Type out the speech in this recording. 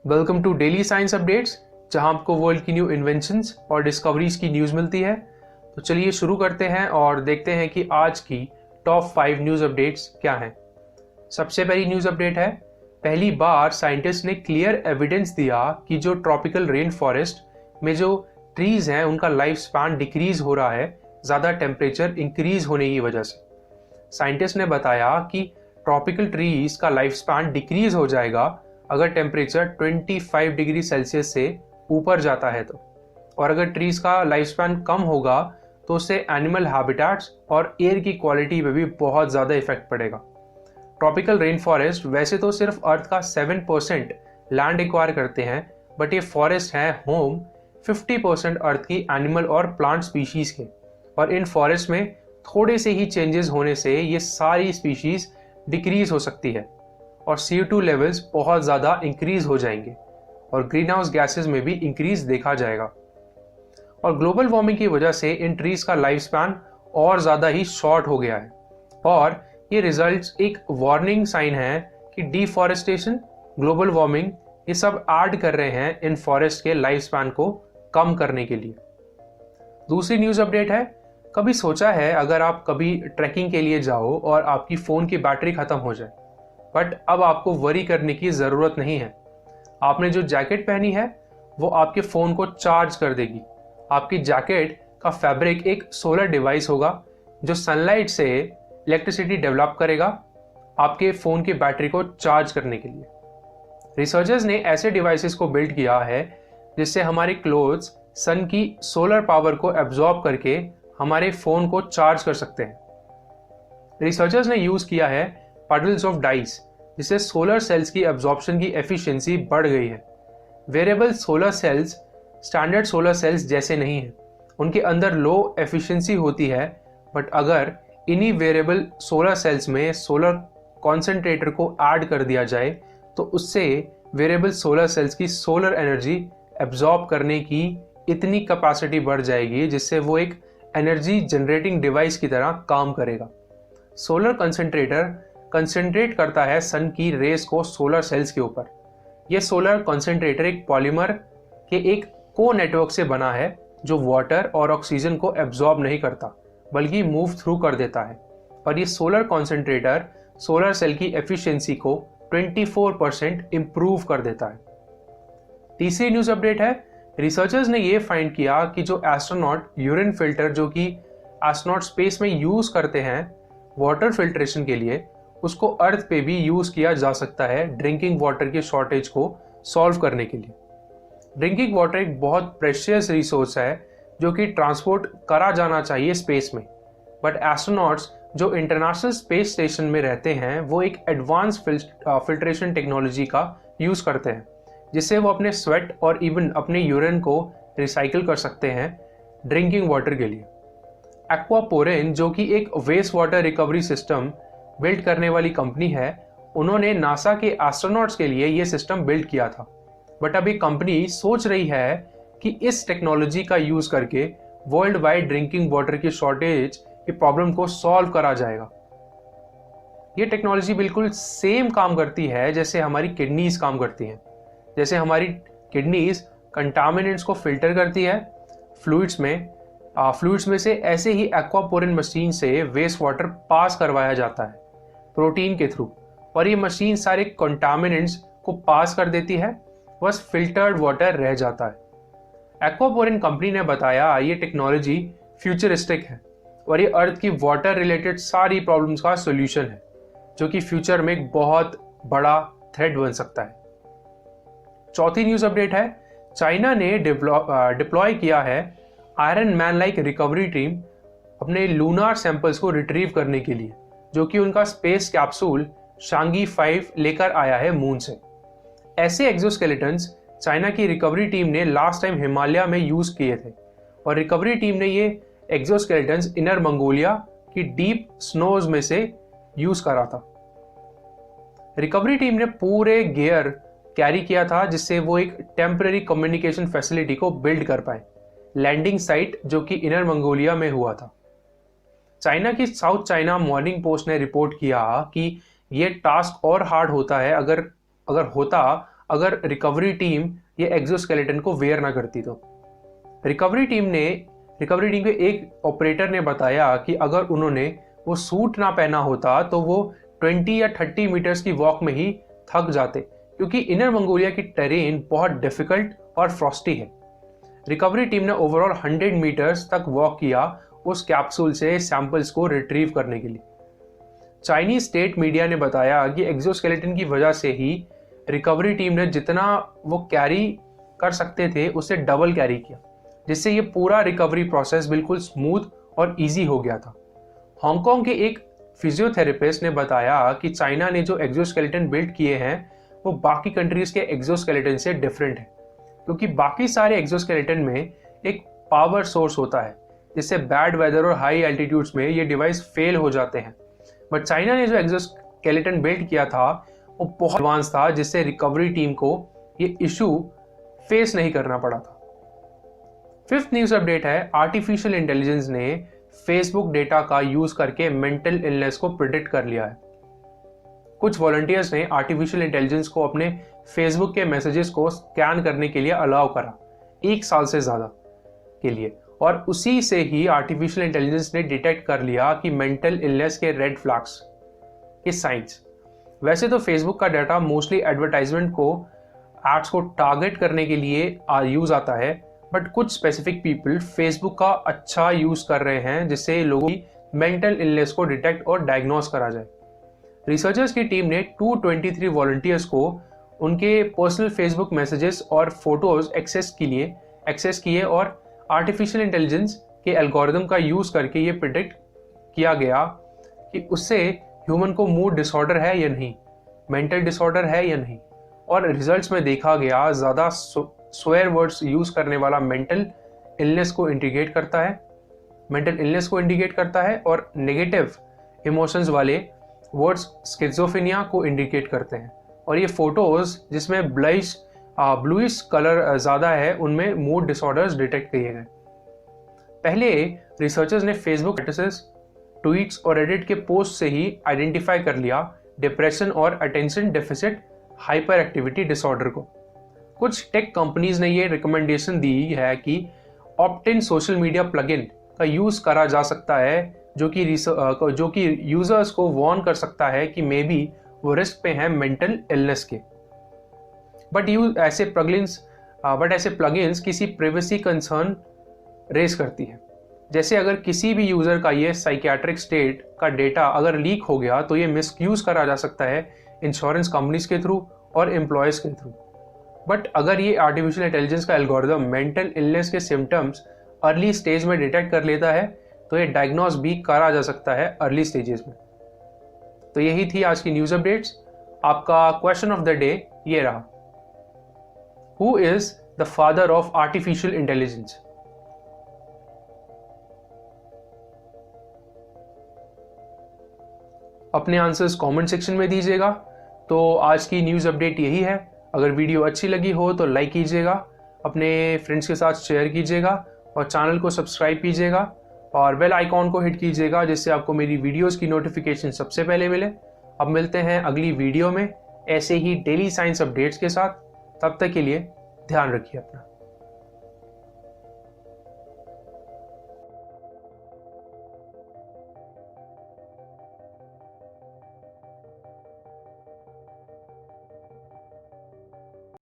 Welcome to daily science updates, जहां आपको world की न्यू इन्वेंशंस और डिस्कवरीज की न्यूज़ मिलती है। तो चलिए शुरू करते हैं और देखते हैं कि आज की टॉप 5 न्यूज़ अपडेट्स क्या हैं। सबसे पहली न्यूज़ अपडेट है, पहली बार साइंटिस्ट ने क्लियर एविडेंस दिया कि जो ट्रॉपिकल रेन फॉरेस्ट में जो ट्रीज हैं उनका लाइफ स्पैन डिक्रीज हो रहा है ज़्यादा टेम्परेचर इंक्रीज होने की वजह से। साइंटिस्ट ने बताया कि ट्रॉपिकल ट्रीज का लाइफ स्पैन डिक्रीज हो जाएगा अगर टेम्परेचर 25 डिग्री सेल्सियस से ऊपर जाता है तो, और अगर ट्रीज का लाइफ स्पैन कम होगा तो उससे एनिमल हैबिटेट्स और एयर की क्वालिटी पे भी बहुत ज़्यादा इफेक्ट पड़ेगा। ट्रॉपिकल रेन फॉरेस्ट वैसे तो सिर्फ अर्थ का 7% लैंड एक्वायर करते हैं, बट ये फॉरेस्ट हैं होम 50% अर्थ की एनिमल और प्लांट स्पीशीज के, और इन फॉरेस्ट में थोड़े से ही चेंजेस होने से ये सारी स्पीशीज डिक्रीज हो सकती है और CO2 लेवल्स बहुत ज़्यादा इंक्रीज हो जाएंगे और ग्रीन हाउस गैसेज में भी इंक्रीज देखा जाएगा। और ग्लोबल वार्मिंग की वजह से इन ट्रीज का लाइफ स्पैन और ज़्यादा ही शॉर्ट हो गया है, और ये रिजल्ट्स एक वार्निंग साइन है कि डिफॉरेस्टेशन, ग्लोबल वार्मिंग ये सब ऐड कर रहे हैं इन फॉरेस्ट के लाइफ स्पैन को कम करने के लिए। दूसरी न्यूज़ अपडेट है, कभी सोचा है अगर आप कभी ट्रैकिंग के लिए जाओ और आपकी फ़ोन की बैटरी ख़त्म हो जाए, बट अब आपको वरी करने की ज़रूरत नहीं है। आपने जो जैकेट पहनी है वो आपके फ़ोन को चार्ज कर देगी। आपकी जैकेट का फैब्रिक एक सोलर डिवाइस होगा जो सनलाइट से इलेक्ट्रिसिटी डेवलप करेगा आपके फ़ोन की बैटरी को चार्ज करने के लिए। रिसर्चर्स ने ऐसे डिवाइसेस को बिल्ड किया है जिससे हमारे क्लोथ्स सन की सोलर पावर को एब्जॉर्ब करके हमारे फ़ोन को चार्ज कर सकते हैं। रिसर्चर्स ने यूज़ किया है पडल्स ऑफ डाइस, जिससे सोलर सेल्स की एब्जॉर्प्शन की एफिशिएंसी बढ़ गई है। Variable solar cells standard solar cells जैसे नहीं हैं, उनके अंदर लो एफिशिएंसी होती है, बट अगर इन्हीं वेरिएबल सोलर सेल्स में सोलर कॉन्सेंट्रेटर को ऐड कर दिया जाए तो उससे वेरिएबल सोलर सेल्स की सोलर एनर्जी एब्जॉर्ब करने की इतनी कैपेसिटी बढ़ जाएगी जिससे वो एक एनर्जी जनरेटिंग डिवाइस की तरह काम करेगा। सोलर कंसंट्रेटर कंसंट्रेट करता है सन की रेस को सोलर सेल्स के ऊपर। यह सोलर कंसंट्रेटर एक पॉलीमर के एक को नेटवर्क से बना है जो वाटर और ऑक्सीजन को एब्जॉर्ब नहीं करता बल्कि मूव थ्रू कर देता है, और ये सोलर कंसंट्रेटर सोलर सेल की एफिशिएंसी को 24% इंप्रूव कर देता है। तीसरी न्यूज़ अपडेट है, रिसर्चर्स ने यह फाइंड किया कि जो एस्ट्रोनॉट यूरिन फिल्टर जो कि एस्ट्रोनॉट स्पेस में यूज करते हैं वाटर फिल्ट्रेशन के लिए, उसको अर्थ पे भी यूज किया जा सकता है ड्रिंकिंग वाटर की शॉर्टेज को सॉल्व करने के लिए। ड्रिंकिंग वाटर एक बहुत प्रेशियस रिसोर्स है जो कि ट्रांसपोर्ट करा जाना चाहिए स्पेस में, बट एस्ट्रोनॉट्स जो इंटरनेशनल स्पेस स्टेशन में रहते हैं वो एक एडवांस फिल्ट्रेशन टेक्नोलॉजी का यूज करते हैं जिससे वो अपने स्वेट और इवन अपने यूरिन को रिसाइकिल कर सकते हैं ड्रिंकिंग वाटर के लिए। एक्वापोरिन जो कि एक waste water recovery system build करने वाली कंपनी है, उन्होंने नासा के एस्ट्रोनॉट्स के लिए यह सिस्टम बिल्ड किया था, बट अभी कंपनी सोच रही है कि इस टेक्नोलॉजी का यूज करके वर्ल्ड वाइड ड्रिंकिंग वाटर की शॉर्टेज की प्रॉब्लम को सॉल्व करा जाएगा। ये टेक्नोलॉजी बिल्कुल सेम काम करती है जैसे हमारी किडनीज काम करती हैं। जैसे हमारी किडनीज कंटामिनेंट्स को फिल्टर करती है फ्लूइड्स में से, ऐसे ही एक्वापोरिन मशीन से वेस्ट वाटर पास करवाया जाता है प्रोटीन के थ्रू, और ये मशीन सारे कंटामिनेंट्स को पास कर देती है, बस फिल्टर्ड वाटर रह जाता है। एक्वापोरिन कंपनी ने बताया ये टेक्नोलॉजी फ्यूचरिस्टिक है और ये अर्थ की वाटर रिलेटेड सारी प्रॉब्लम्स का सॉल्यूशन है जो कि फ्यूचर में एक बहुत बड़ा थ्रेट बन सकता है। चौथी न्यूज़ अपडेट है, चाइना ने डिप्लॉय किया है iron man like recovery team अपने लूनार सैंपल्स को रिट्रीव करने के लिए, जो कि उनका स्पेस कैप्सूल शांगी 5 लेकर आया है मून से। ऐसे एक्सोस्केलेटन्स चाइना की रिकवरी टीम ने लास्ट टाइम हिमालय में यूज किए थे, और रिकवरी टीम ने ये एक्सोस्केलेटन्स इनर मंगोलिया की डीप स्नोज में से यूज करा था। रिकवरी टीम ने पूरे गियर कैरी किया था जिससे वो एक टेम्पररी कम्युनिकेशन फैसिलिटी को बिल्ड कर पाए लैंडिंग साइट जो कि इनर मंगोलिया में हुआ था। चाइना की साउथ चाइना मॉर्निंग पोस्ट ने रिपोर्ट किया कि यह टास्क और हार्ड होता है अगर रिकवरी टीम ये एक्सोस्केलेटन को वेयर ना करती तो। रिकवरी टीम के एक ऑपरेटर ने बताया कि अगर उन्होंने वो सूट ना पहना होता तो वो 20 या 30 मीटर्स की वॉक में ही थक जाते, क्योंकि इनर मंगोलिया की टेरेन बहुत डिफिकल्ट और फ्रॉस्टी है। रिकवरी टीम ने ओवरऑल 100 मीटर्स तक वॉक किया उस कैप्सूल से सैंपल्स को रिट्रीव करने के लिए। चाइनीज स्टेट मीडिया ने बताया कि एक्सोस्केलेटन की वजह से ही रिकवरी टीम ने जितना वो कैरी कर सकते थे उससे डबल कैरी किया, जिससे ये पूरा रिकवरी प्रोसेस बिल्कुल स्मूथ और इजी हो गया था। हांगकांग के एक फिजियोथेरेपिस्ट ने बताया कि चाइना ने जो एक्सोस्केलेटन बिल्ड किए हैं वो बाकी कंट्रीज के एक्सोस्केलेटन से डिफरेंट है, क्योंकि बाकी सारे एक्सोस्केलेटन में एक पावर सोर्स होता है, जिससे बैड वेदर और हाई एल्टीट्यूड्स में ये डिवाइस फेल हो जाते हैं। बट चाइना ने जो एक्सोस्केलेटन बिल्ड किया था वो बहुत एडवांस था, जिससे रिकवरी टीम को ये इशू फेस नहीं करना पड़ा था। फिफ्थ न्यूज अपडेट है, आर्टिफिशियल इंटेलिजेंस ने फेसबुक डेटा का यूज करके मेंटल इलनेस को प्रिडिक्ट कर लिया है। कुछ वॉलंटियर्स ने आर्टिफिशियल इंटेलिजेंस को अपने फेसबुक के मैसेजेस को स्कैन करने के लिए अलाउ करा 1 साल से ज्यादा के लिए, और उसी से ही आर्टिफिशियल इंटेलिजेंस ने डिटेक्ट कर लिया कि मेंटल इलनेस के रेड फ्लैग्स के साइंस। वैसे तो फेसबुक का डाटा मोस्टली एडवर्टाइजमेंट को एड्स को टारगेट करने के लिए यूज आता है, बट कुछ स्पेसिफिक पीपल फेसबुक का अच्छा यूज कर रहे हैं, जिससे लोगों की मेंटल इलनेस को डिटेक्ट और डायग्नोस करा जाए। रिसर्चर्स की टीम ने 223 वॉलंटियर्स को उनके पर्सनल फेसबुक मैसेजेस और फोटोज एक्सेस किए और आर्टिफिशियल इंटेलिजेंस के एल्गोरिदम का यूज करके ये प्रिडिक्ट किया गया कि उससे ह्यूमन को मूड डिसऑर्डर है या नहीं, मेंटल डिसऑर्डर है या नहीं। और रिजल्ट्स में देखा गया ज़्यादा स्वेयर वर्ड्स यूज करने वाला मेंटल इलनेस को इंडिकेट करता है और नेगेटिव इमोशंस वाले वर्ड्स स्किज़ोफ्रेनिया को इंडिकेट करते हैं। और ये फोटोज जिसमें ब्लूइश कलर ज़्यादा है उनमें मूड डिसऑर्डर्स डिटेक्ट किए गए। पहले रिसर्चर्स ने फेसबुक स्टेटस, ट्वीट्स और एडिट के पोस्ट से ही आइडेंटिफाई कर लिया डिप्रेशन और attention deficit hyper activity disorder को। कुछ टेक कंपनीज ने ये रिकमेंडेशन दी है कि ऑप्ट-इन सोशल मीडिया प्लगइन का यूज करा जा सकता है, जो कि यूजर्स को वार्न कर सकता है कि मे बी वो रिस्क पे हैं मेंटल इलनेस के। बट ऐसे प्लगइन्स किसी प्राइवेसी कंसर्न रेज करती है। जैसे अगर किसी भी यूजर का ये साइकियाट्रिक स्टेट का डेटा अगर लीक हो गया तो ये मिसयूज करा जा सकता है इंश्योरेंस कंपनीज के थ्रू और एम्प्लॉयज के थ्रू। बट अगर ये आर्टिफिशियल इंटेलिजेंस का एल्गोरिदम मेंटल इलनेस के सिम्टम्स अर्ली स्टेज में डिटेक्ट कर लेता है तो ये डायग्नोस भी करा जा सकता है अर्ली स्टेजेस में। तो यही थी आज की न्यूज अपडेट्स। आपका क्वेश्चन ऑफ द डे ये रहा, who is the father of artificial intelligence? अपने आंसर्स कमेंट सेक्शन में दीजिएगा। तो आज की न्यूज़ अपडेट यही है। अगर वीडियो अच्छी लगी हो तो लाइक कीजिएगा, अपने फ्रेंड्स के साथ शेयर कीजिएगा और चैनल को सब्सक्राइब कीजिएगा और बेल आइकॉन को हिट कीजिएगा, जिससे आपको मेरी वीडियोस की नोटिफिकेशन सबसे पहले मिले। अब मिलते हैं अगली वीडियो में ऐसे ही डेली साइंस अपडेट्स के साथ। तब तक के लिए ध्यान रखिए अपना।